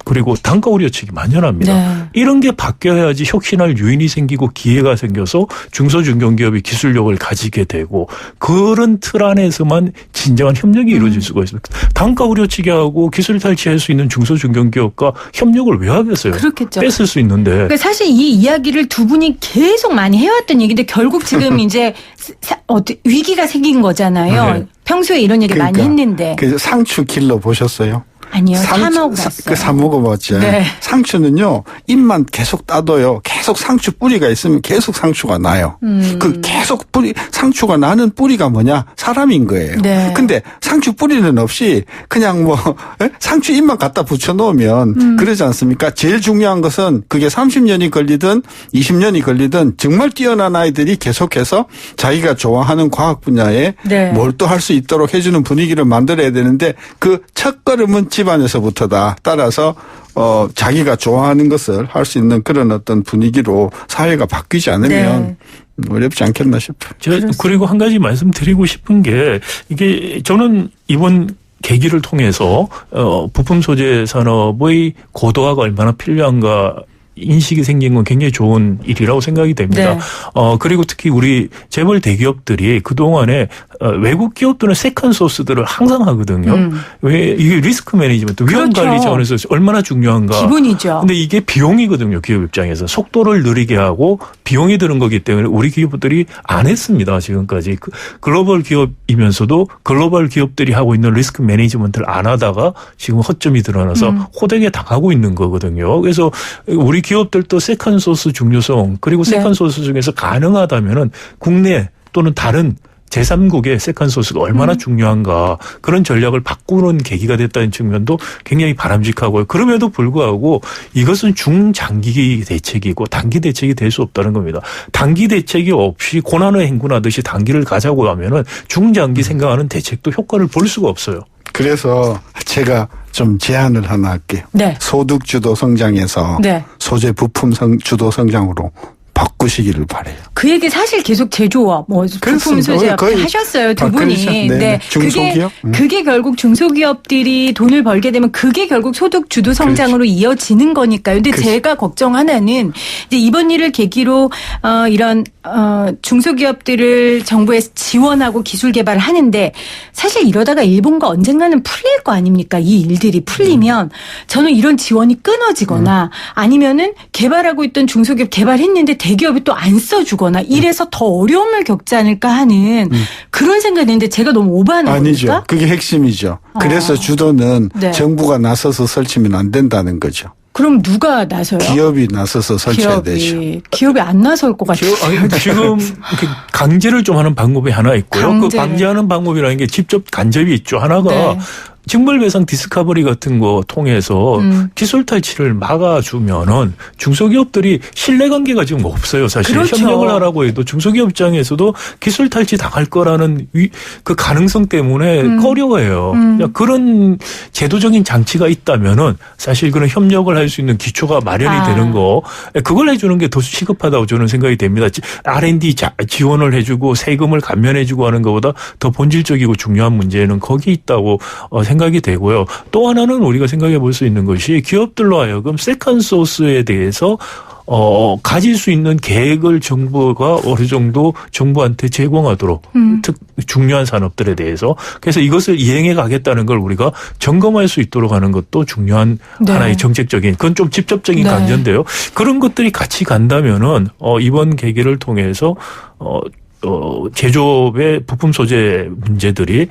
Speaker 4: 그리고 단가 우려치기 만연합니다.
Speaker 3: 네.
Speaker 4: 이런 게 바뀌어야지 혁신할 요인이 생기고 기회가 생겨서 중소중견기업이 기술력을 가지게 되고 그런 틀 안에서만 진정한 협력이 이루어질 수가 있습니다. 단가 우려치기하고 기술 탈취할 수 있는 중소중견기업과 협력을 왜 하겠어요?
Speaker 3: 그렇겠죠.
Speaker 4: 뺏을 수 있는데.
Speaker 3: 그러니까 사실 이 이야기를 두 분이 계속 많이 해왔던 얘기인데 결국 지금 이제 위기가 생긴 거잖아요.
Speaker 4: 네.
Speaker 3: 평소에 이런 얘기 많이 했는데.
Speaker 5: 그 상추 길러 보셨어요?
Speaker 3: 아니요. 사 먹어봤어요.
Speaker 5: 사 먹어봤죠.
Speaker 3: 네.
Speaker 5: 상추는요. 잎만 계속 따둬요. 계속 상추 뿌리가 있으면 계속 상추가 나요. 그 계속 상추가 나는 뿌리가 뭐냐? 사람인 거예요.
Speaker 3: 네.
Speaker 5: 근데 상추 뿌리는 없이 그냥 상추 잎만 갖다 붙여놓으면 그러지 않습니까? 제일 중요한 것은 그게 30년이 걸리든 20년이 걸리든 정말 뛰어난 아이들이 계속해서 자기가 좋아하는 과학 분야에
Speaker 3: 네.
Speaker 5: 몰두할 수 있도록 해주는 분위기를 만들어야 되는데 그 첫 걸음은 집안에서부터다. 따라서 자기가 좋아하는 것을 할 수 있는 그런 어떤 분위기로 사회가 바뀌지 않으면 어렵지 않겠나 싶어요.
Speaker 4: 그리고 한 가지 말씀드리고 싶은 게 이게 저는 이번 계기를 통해서 부품 소재 산업의 고도화가 얼마나 필요한가 인식이 생긴 건 굉장히 좋은 일이라고 생각이 됩니다.
Speaker 3: 네.
Speaker 4: 그리고 특히 우리 재벌 대기업들이 그동안에 외국 기업들은 세컨 소스들을 항상 하거든요. 왜 이게 리스크 매니지먼트, 위험
Speaker 3: 그렇죠.
Speaker 4: 관리 차원에서 얼마나 중요한가.
Speaker 3: 기본이죠.
Speaker 4: 근데 이게 비용이거든요. 기업 입장에서. 속도를 느리게 하고 비용이 드는 거기 때문에 우리 기업들이 안 했습니다. 지금까지. 글로벌 기업이면서도 글로벌 기업들이 하고 있는 리스크 매니지먼트를 안 하다가 지금 허점이 드러나서 호되게 당하고 있는 거거든요. 그래서 우리 기업들도 세컨 소스 중요성 그리고 세컨 소스 중에서 가능하다면은 국내 또는 다른 제3국의 세컨 소스가 얼마나 중요한가 그런 전략을 바꾸는 계기가 됐다는 측면도 굉장히 바람직하고요. 그럼에도 불구하고 이것은 중장기 대책이고 단기 대책이 될 수 없다는 겁니다. 단기 대책이 없이 고난을 행군하듯이 단기를 가자고 하면은 중장기 생각하는 대책도 효과를 볼 수가 없어요.
Speaker 5: 그래서 제가 좀 제안을 하나 할게요.
Speaker 3: 네.
Speaker 5: 소득 주도 성장에서 소재 부품 주도 성장으로 바꾸시기를 바래요.
Speaker 3: 그 얘기 사실 계속 제조업, 부품 소재업 하셨어요, 두 분이.
Speaker 5: 네. 중소기업?
Speaker 3: 그게 결국 중소기업들이 돈을 벌게 되면 그게 결국 소득 주도 성장으로 이어지는 거니까요. 근데 제가 걱정 하나는 이제 이번 일을 계기로 이런 중소기업들을 정부에서 지원하고 기술 개발을 하는데 사실 이러다가 일본과 언젠가는 풀릴 거 아닙니까? 이 일들이 풀리면 저는 이런 지원이 끊어지거나 아니면은 개발하고 있던 중소기업 개발했는데 대기업이 또 안 써주거나 이래서 더 어려움을 겪지 않을까 하는 그런 생각이 드는데 제가 너무 오버하는 겁니까?
Speaker 5: 아니죠. 그게 핵심이죠. 그래서 주도는 정부가 나서서 설치면 안 된다는 거죠.
Speaker 3: 그럼 누가 나서요?
Speaker 5: 기업이 나서서 설치해야 되죠.
Speaker 3: 기업이 안 나설 것 같아요.
Speaker 4: 지금 강제를 좀 하는 방법이 하나 있고요. 그 강제하는 방법이라는 게 직접 간접이 있죠. 하나가 징벌배상 디스커버리 같은 거 통해서 기술 탈취를 막아주면은 중소기업들이 신뢰관계가 지금 없어요. 사실
Speaker 3: 그렇죠.
Speaker 4: 협력을 하라고 해도 중소기업 입장에서도 기술 탈취 당할 거라는 그 가능성 때문에 꺼려해요. 그런 제도적인 장치가 있다면은 사실 그런 협력을 할 수 있는 기초가 마련이 되는 거 그걸 해주는 게 더 시급하다고 저는 생각이 됩니다. R&D 지원을 해주고 세금을 감면해주고 하는 것보다 더 본질적이고 중요한 문제는 거기 있다고 생각이 되고요. 또 하나는 우리가 생각해 볼 수 있는 것이 기업들로 하여금 세컨 소스에 대해서 가질 수 있는 계획을 정부가 어느 정도 정부한테 제공하도록 중요한 산업들에 대해서 그래서 이것을 이행해 가겠다는 걸 우리가 점검할 수 있도록 하는 것도 중요한 하나의 정책적인 그건 좀 직접적인 관계인데요. 그런 것들이 같이 간다면은 이번 계기를 통해서 제조업의 부품 소재 문제들이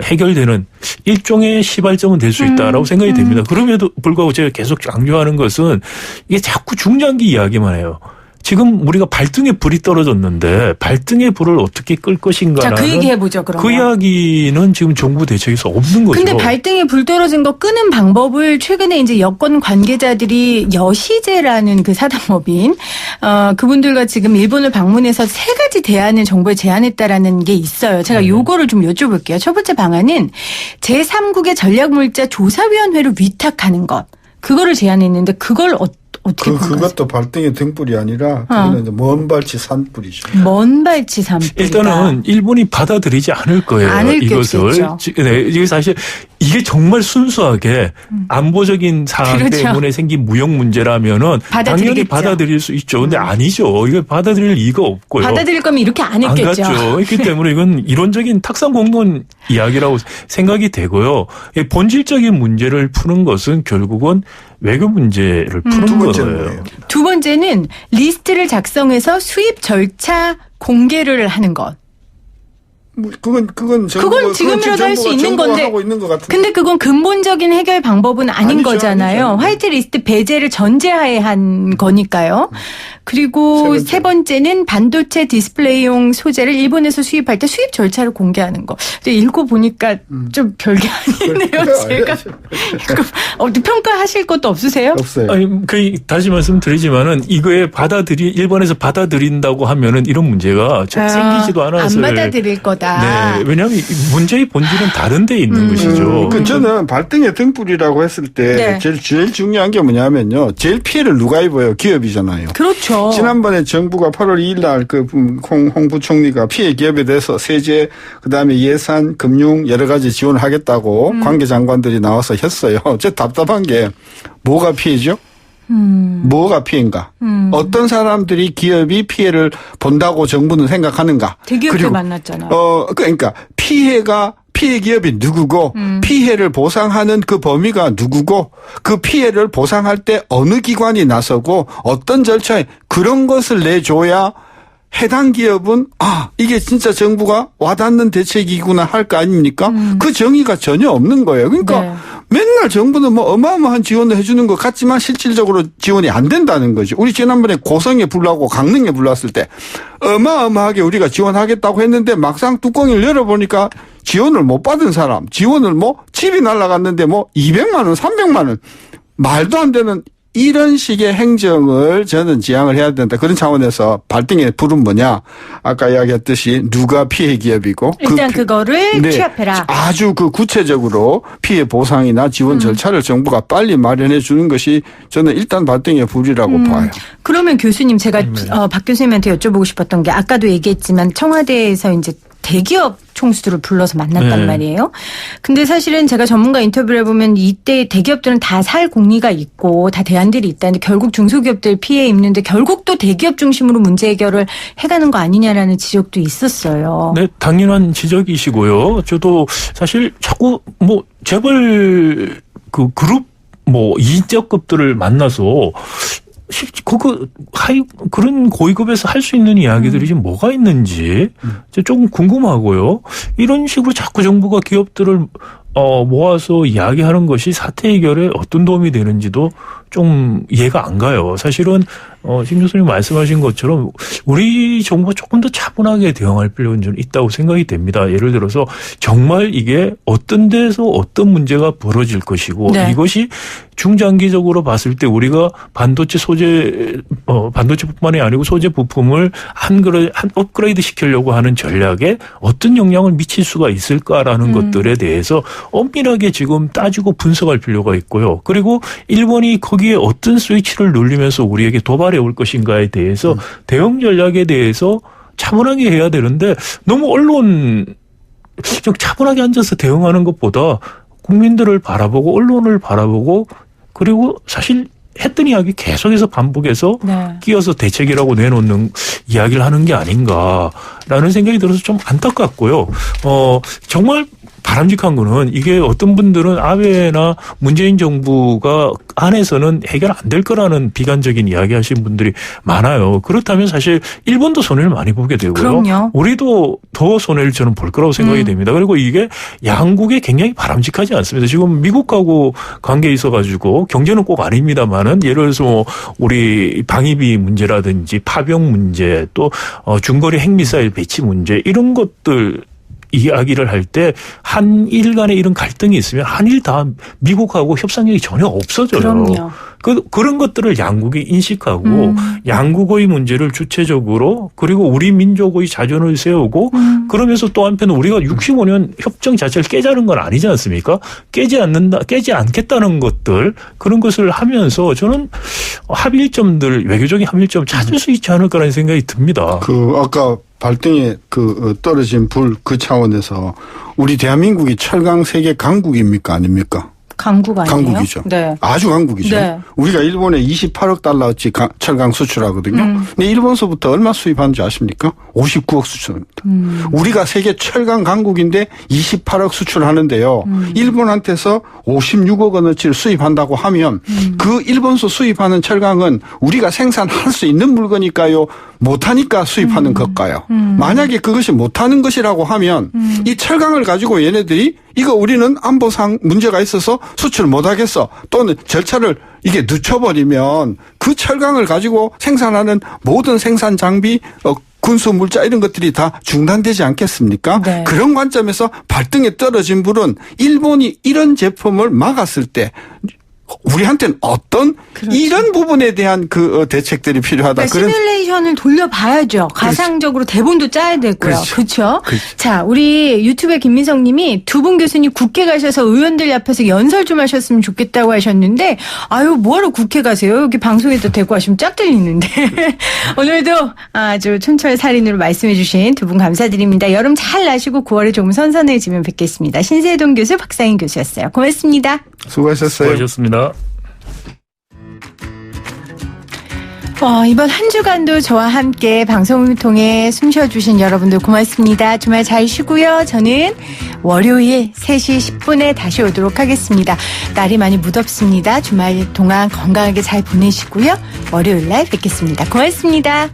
Speaker 4: 해결되는 일종의 시발점은 될 수 있다라고 생각이 됩니다. 그럼에도 불구하고 제가 계속 강조하는 것은 이게 자꾸 중장기 이야기만 해요. 지금 우리가 발등에 불이 떨어졌는데 발등에 불을 어떻게 끌 것인가라는
Speaker 3: 자, 그 얘기 해보죠. 그러면.
Speaker 4: 그 이야기는 지금 정부 대책에서 없는 거죠.
Speaker 3: 근데 발등에 불 떨어진 거 끄는 방법을 최근에 이제 여권 관계자들이 여시제라는 그 사단법인 그분들과 지금 일본을 방문해서 3가지 대안을 정부에 제안했다라는 게 있어요. 제가 요거를 좀 여쭤볼게요. 첫 번째 방안은 제3국의 전략물자 조사위원회를 위탁하는 것. 그거를 제안했는데 그걸 어떻게
Speaker 5: 그것도 발등에 등불이 아니라 그거는 이제 먼 발치 산불이죠.
Speaker 3: 먼 발치 산불.
Speaker 4: 일단은 일본이 받아들이지 않을 거예요. 이것을. 네, 이게 사실 이게 정말 순수하게 안보적인 사안
Speaker 3: 그렇죠.
Speaker 4: 때문에 생긴 무역 문제라면은 당연히 받아들일 수 있죠. 근데 아니죠. 이거 받아들일 이유가 없고요.
Speaker 3: 받아들일 거면 이렇게 안 했겠죠.
Speaker 4: 안 갔죠. 그렇기 때문에 이건 이론적인 탁상 공론 이야기라고 생각이 되고요. 본질적인 문제를 푸는 것은 결국은 외교 문제를 푸는 거예요.
Speaker 3: 두 번째는 리스트를 작성해서 수입 절차 공개를 하는 것.
Speaker 5: 그건
Speaker 3: 지금이라도 할 수 있는 건데.
Speaker 5: 하고 있는 것 같은데.
Speaker 3: 근데 그건 근본적인 해결 방법은 아닌
Speaker 5: 아니죠,
Speaker 3: 거잖아요.
Speaker 5: 아니죠.
Speaker 3: 화이트리스트 배제를 전제하에 한 거니까요. 그리고 세 번째는 반도체 디스플레이용 소재를 일본에서 수입할 때 수입 절차를 공개하는 거. 근데 읽어보니까 좀 별게 아니네요. 제가. 이거 평가하실 것도 없으세요?
Speaker 5: 없어요.
Speaker 4: 아니, 다시 말씀드리지만은 이거에 일본에서 받아들인다고 하면은 이런 문제가 생기지도 않아서.
Speaker 3: 안 받아들일 거다.
Speaker 4: 네. 왜냐하면 문제의 본질은 다른 데 있는 것이죠.
Speaker 5: 저는 발등에 등불이라고 했을 때 제일 중요한 게 뭐냐면요. 제일 피해를 누가 입어요? 기업이잖아요.
Speaker 3: 그렇죠.
Speaker 5: 지난번에 정부가 8월 2일 날 홍 부총리가 피해 기업에 대해서 세제, 그다음에 예산, 금융 여러 가지 지원을 하겠다고 관계 장관들이 나와서 했어요. 저 답답한 게 뭐가 피해죠? 뭐가 피해인가? 어떤 사람들이 기업이 피해를 본다고 정부는 생각하는가?
Speaker 3: 대기업들 만났잖아요.
Speaker 5: 그러니까 피해 기업이 누구고 피해를 보상하는 그 범위가 누구고 그 피해를 보상할 때 어느 기관이 나서고 어떤 절차에 그런 것을 내줘야 해당 기업은 이게 진짜 정부가 와닿는 대책이구나 할 거 아닙니까? 그 정의가 전혀 없는 거예요. 그러니까 맨날 정부는 뭐 어마어마한 지원을 해주는 것 같지만 실질적으로 지원이 안 된다는 거죠. 우리 지난번에 고성에 불나고 강릉에 불났을 때 어마어마하게 우리가 지원하겠다고 했는데 막상 뚜껑을 열어보니까 지원을 못 받은 사람, 지원을 집이 날아갔는데 200만 원, 300만 원 말도 안 되는 이런 식의 행정을 저는 지양을 해야 된다. 그런 차원에서 발등에 불은 뭐냐. 아까 이야기했듯이 누가 피해 기업이고.
Speaker 3: 일단 그거를 취합해라.
Speaker 5: 아주 구체적으로 피해 보상이나 지원 절차를 정부가 빨리 마련해 주는 것이 저는 일단 발등에 불이라고 봐요.
Speaker 3: 그러면 교수님 제가 박 교수님한테 여쭤보고 싶었던 게 아까도 얘기했지만 청와대에서 이제 대기업 총수들을 불러서 만났단 말이에요. 근데 사실은 제가 전문가 인터뷰를 해보면 이때 대기업들은 다 살 공리가 있고 다 대안들이 있다는데 결국 중소기업들 피해 입는데 결국 또 대기업 중심으로 문제 해결을 해가는 거 아니냐라는 지적도 있었어요.
Speaker 4: 네, 당연한 지적이시고요. 저도 사실 자꾸 재벌 그룹 이인적급들을 만나서 그런 고위급에서 할 수 있는 이야기들이 지금 뭐가 있는지 조금 궁금하고요. 이런 식으로 자꾸 정부가 기업들을 모아서 이야기하는 것이 사태 해결에 어떤 도움이 되는지도 좀 이해가 안 가요. 사실은 심 교수님 말씀하신 것처럼 우리 정부가 조금 더 차분하게 대응할 필요는 좀 있다고 생각이 됩니다. 예를 들어서 정말 이게 어떤 데서 어떤 문제가 벌어질 것이고 이것이 중장기적으로 봤을 때 우리가 반도체뿐만이 아니고 소재 부품을 한 업그레이드 시키려고 하는 전략에 어떤 영향을 미칠 수가 있을까라는 것들에 대해서 엄밀하게 지금 따지고 분석할 필요가 있고요. 그리고 일본이 거기에 어떤 스위치를 누르면서 우리에게 도발해 올 것인가에 대해서 대응 전략에 대해서 차분하게 해야 되는데 너무 언론 좀 차분하게 앉아서 대응하는 것보다 국민들을 바라보고 언론을 바라보고 그리고 사실 했던 이야기 계속해서 반복해서 끼어서 대책이라고 내놓는 이야기를 하는 게 아닌가라는 생각이 들어서 좀 안타깝고요. 정말 바람직한 거는 이게 어떤 분들은 아베나 문재인 정부가 안에서는 해결 안 될 거라는 비관적인 이야기 하시는 분들이 많아요. 그렇다면 사실 일본도 손해를 많이 보게 되고요.
Speaker 3: 그럼요.
Speaker 4: 우리도 더 손해를 저는 볼 거라고 생각이 됩니다. 그리고 이게 양국에 굉장히 바람직하지 않습니다. 지금 미국하고 관계에 있어가지고 경제는 꼭 아닙니다만은 예를 들어서 뭐 우리 방위비 문제라든지 파병 문제 또 중거리 핵미사일 배치 문제 이런 것들 이야기를 할 때 한일 간에 이런 갈등이 있으면 한일 다 미국하고 협상력이 전혀 없어져요.
Speaker 3: 그럼요.
Speaker 4: 그런 것들을 양국이 인식하고 양국의 문제를 주체적으로 그리고 우리 민족의 자존을 세우고 그러면서 또 한편 우리가 65년 협정 자체를 깨자는 건 아니지 않습니까? 깨지 않겠다는 것들 그런 것을 하면서 저는 합일점들 외교적인 합일점 찾을 수 있지 않을까라는 생각이 듭니다.
Speaker 5: 아까 발등에 떨어진 불 그 차원에서 우리 대한민국이 철강 세계 강국입니까 아닙니까?
Speaker 3: 강국 아니에요?
Speaker 5: 강국이죠.
Speaker 3: 네.
Speaker 5: 아주 강국이죠.
Speaker 3: 네.
Speaker 5: 우리가 일본에 28억 달러어치 철강 수출하거든요. 근데 일본서부터 얼마 수입하는 줄 아십니까? 59억 수출합니다. 우리가 세계 철강 강국인데 28억 수출하는데요. 일본한테서 56억 원어치를 수입한다고 하면 그 일본서 수입하는 철강은 우리가 생산할 수 있는 물건일까요? 못하니까 수입하는 것일까요? 만약에 그것이 못하는 것이라고 하면 이 철강을 가지고 얘네들이 이거 우리는 안보상 문제가 있어서 수출 못하겠어 또는 절차를 이게 늦춰버리면 그 철강을 가지고 생산하는 모든 생산 장비 군수 물자 이런 것들이 다 중단되지 않겠습니까?
Speaker 3: 네.
Speaker 5: 그런 관점에서 발등에 떨어진 불은 일본이 이런 제품을 막았을 때 우리한테는 어떤
Speaker 3: 그렇죠.
Speaker 5: 이런 부분에 대한 그 대책들이 필요하다.
Speaker 3: 그러니까 시뮬레이션을 돌려봐야죠. 가상적으로 대본도 짜야 되고요. 그렇죠. 자, 우리 유튜브에 김민성 님이 두 분 교수님 국회 가셔서 의원들 앞에서 연설 좀 하셨으면 좋겠다고 하셨는데 아유 뭐하러 국회 가세요. 여기 방송에도 대고 하시면 쫙 들리는데. 오늘도 아주 촌철살인으로 말씀해 주신 두 분 감사드립니다. 여름 잘 나시고 9월에 조금 선선해지면 뵙겠습니다. 신세동 교수, 박상인 교수였어요. 고맙습니다.
Speaker 5: 수고하셨어요.
Speaker 4: 수고하셨습니다.
Speaker 3: 이번 한 주간도 저와 함께 방송을 통해 숨 쉬어주신 여러분들 고맙습니다. 주말 잘 쉬고요. 저는 월요일 3시 10분에 다시 오도록 하겠습니다. 날이 많이 무덥습니다. 주말 동안 건강하게 잘 보내시고요. 월요일 날 뵙겠습니다. 고맙습니다.